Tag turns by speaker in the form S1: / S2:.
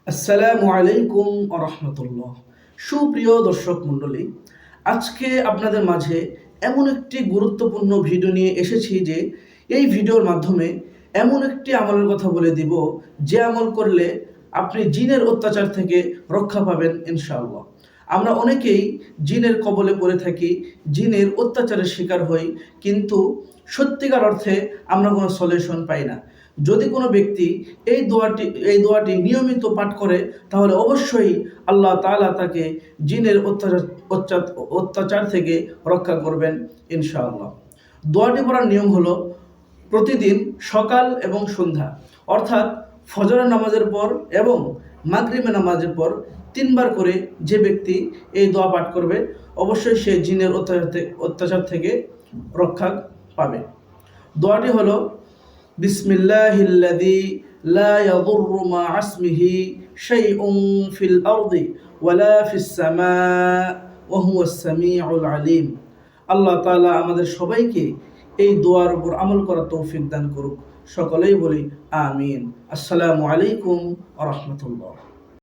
S1: আসসালামু আলাইকুম ওয়া রাহমাতুল্লাহ। সুপ্রিয় দর্শক মণ্ডলী, আজকে আপনাদের মাঝে এমন একটি গুরুত্বপূর্ণ ভিডিও নিয়ে এসেছি যে এই ভিডিওর মাধ্যমে এমন একটি আমলের কথা বলে দিব যে আমল করলে আপনি জিনের অত্যাচার থেকে রক্ষা পাবেন ইনশাআল্লাহ। আমরা অনেকেই জিনের কবলে পড়ে থাকি, জিনের অত্যাচারের শিকার হই, কিন্তু সত্যিকার অর্থে আমরা কোনো সলিউশন পাই না। যদি কোনো ব্যক্তি এই দোয়াটি নিয়মিত পাঠ করে, তাহলে অবশ্যই আল্লাহ তাআলা তাকে জিনের অত্যাচার থেকে রক্ষা করবেন ইনশাআল্লাহ। দোয়াটি পড়ার নিয়ম হলো, প্রতিদিন সকাল এবং সন্ধ্যা, অর্থাৎ ফজরের নামাজের পর এবং মাগরিবের নামাজের পর ৩ বার করে যে ব্যক্তি এই দোয়া পাঠ করবে, অবশ্যই সে জিনের অত্যাচার থেকে রক্ষা পাবে। দোয়াটি হলো, বিসমিল্লাহিল্লাযী লা ইয়াদুররু মা ইসমিহি শাইউন ফিল আরদি ওয়ালা ফিস সামা ওয়া হুয়াস সামিউল আলিম। আল্লাহ তাআলা আমাদের সবাইকে এই দোয়ার উপর আমল করার তৌফিক দান করুক। সকলেই বলি আমিন। আসসালামু আলাইকুম ওয়া রাহমাতুল্লাহ।